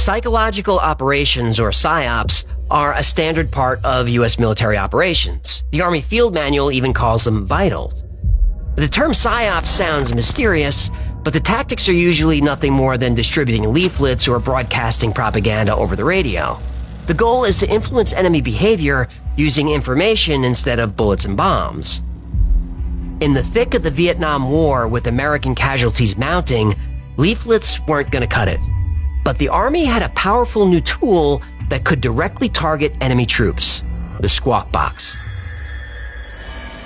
Psychological operations, or PSYOPs, are a standard part of U.S. military operations. The Army Field Manual even calls them vital. The term PSYOP sounds mysterious, but the tactics are usually nothing more than distributing leaflets or broadcasting propaganda over the radio. The goal is to influence enemy behavior using information instead of bullets and bombs. In the thick of the Vietnam War, with American casualties mounting, leaflets weren't going to cut it. But the Army had a powerful new tool that could directly target enemy troops: the squawk box.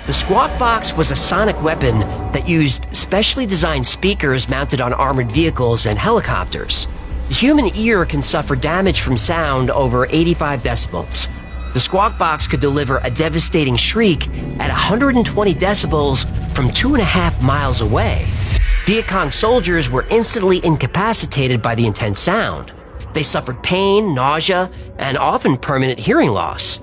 The squawk box was a sonic weapon that used specially designed speakers mounted on armored vehicles and helicopters. The human ear can suffer damage from sound over 85 decibels. The squawk box could deliver a devastating shriek at 120 decibels from 2.5 miles away. Viet Cong soldiers were instantly incapacitated by the intense sound. They suffered pain, nausea, and often permanent hearing loss.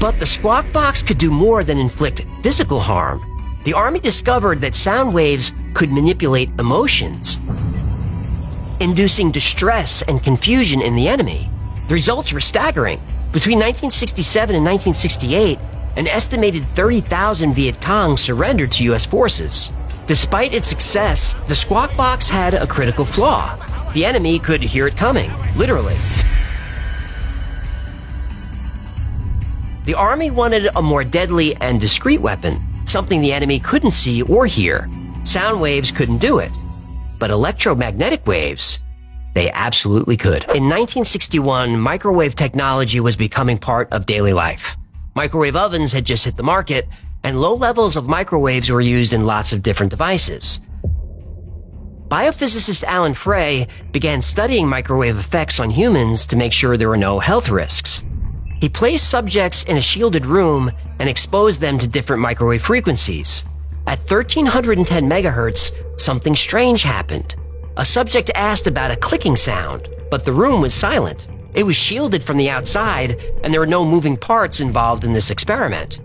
But the squawk box could do more than inflict physical harm. The Army discovered that sound waves could manipulate emotions, inducing distress and confusion in the enemy. The results were staggering. Between 1967 and 1968, an estimated 30,000 Viet Cong surrendered to U.S. forces. Despite its success, the squawk box had a critical flaw. The enemy could hear it coming, literally. The Army wanted a more deadly and discreet weapon, something the enemy couldn't see or hear. Sound waves couldn't do it, but electromagnetic waves, they absolutely could. In 1961, microwave technology was becoming part of daily life. Microwave ovens had just hit the market, and low levels of microwaves were used in lots of different devices. Biophysicist Alan Frey began studying microwave effects on humans to make sure there were no health risks. He placed subjects in a shielded room and exposed them to different microwave frequencies. At 1310 megahertz, something strange happened. A subject asked about a clicking sound, but the room was silent. It was shielded from the outside, and there were no moving parts involved in this experiment.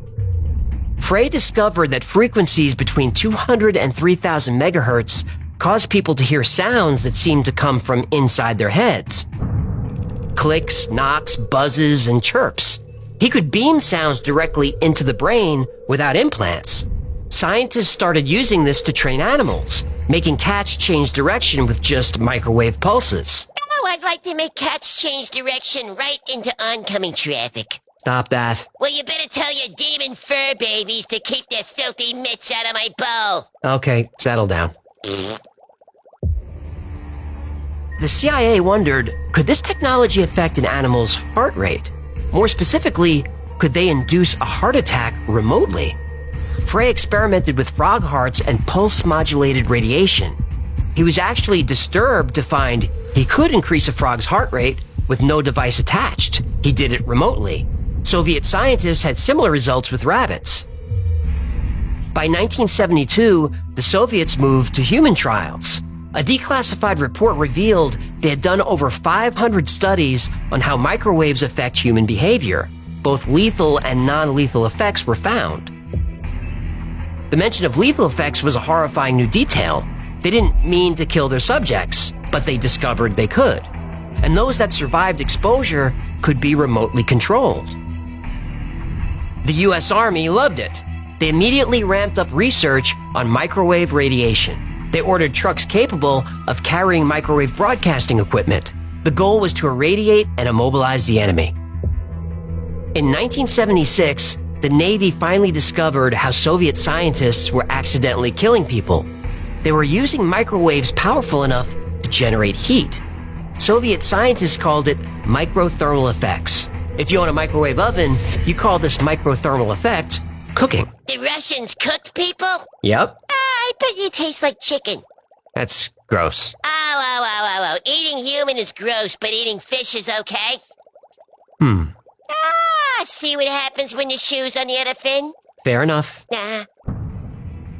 Frey discovered that frequencies between 200 and 3000 megahertz caused people to hear sounds that seemed to come from inside their heads. Clicks, knocks, buzzes, and chirps. He could beam sounds directly into the brain without implants. Scientists started using this to train animals, making cats change direction with just microwave pulses. Oh, I'd like to make cats change direction right into oncoming traffic. Stop that. Well, you better tell your demon fur babies to keep their filthy mitts out of my bowl. Okay, settle down. The CIA wondered, could this technology affect an animal's heart rate? More specifically, could they induce a heart attack remotely? Frey experimented with frog hearts and pulse-modulated radiation. He was actually disturbed to find he could increase a frog's heart rate with no device attached. He did it remotely. Soviet scientists had similar results with rabbits. By 1972, the Soviets moved to human trials. A declassified report revealed they had done over 500 studies on how microwaves affect human behavior. Both lethal and non-lethal effects were found. The mention of lethal effects was a horrifying new detail. They didn't mean to kill their subjects, but they discovered they could. And those that survived exposure could be remotely controlled. The U.S. Army loved it. They immediately ramped up research on microwave radiation. They ordered trucks capable of carrying microwave broadcasting equipment. The goal was to irradiate and immobilize the enemy. In 1976, the Navy finally discovered how Soviet scientists were accidentally killing people. They were using microwaves powerful enough to generate heat. Soviet scientists called it microthermal effects. If you own a microwave oven, you call this microthermal effect cooking. The Russians cooked people? Yep. I bet you taste like chicken. That's gross. Oh. Eating human is gross, but eating fish is okay? See what happens when your shoe's on the other fin? Fair enough. Nah.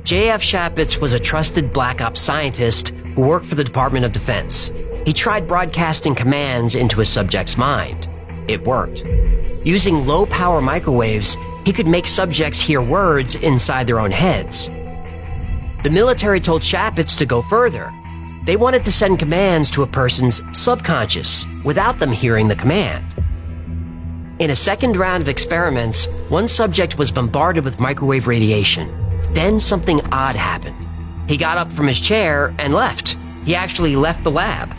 J.F. Shapitz was a trusted Black Ops scientist who worked for the Department of Defense. He tried broadcasting commands into a subject's mind. It worked. Using low-power microwaves, he could make subjects hear words inside their own heads. The military told Shapitz to go further. They wanted to send commands to a person's subconscious without them hearing the command. In a second round of experiments, one subject was bombarded with microwave radiation. Then something odd happened. He got up from his chair and left. He actually left the lab.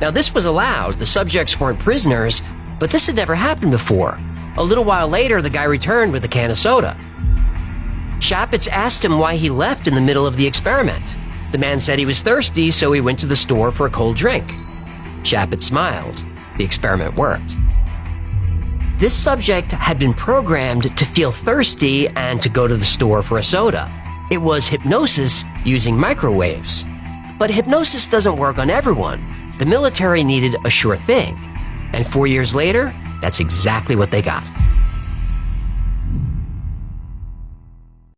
Now this was allowed, the subjects weren't prisoners, but this had never happened before. A little while later, the guy returned with a can of soda. Shapitz asked him why he left in the middle of the experiment. The man said he was thirsty, so he went to the store for a cold drink. Shapitz smiled. The experiment worked. This subject had been programmed to feel thirsty and to go to the store for a soda. It was hypnosis using microwaves. But hypnosis doesn't work on everyone. The military needed a sure thing. And 4 years later, that's exactly what they got.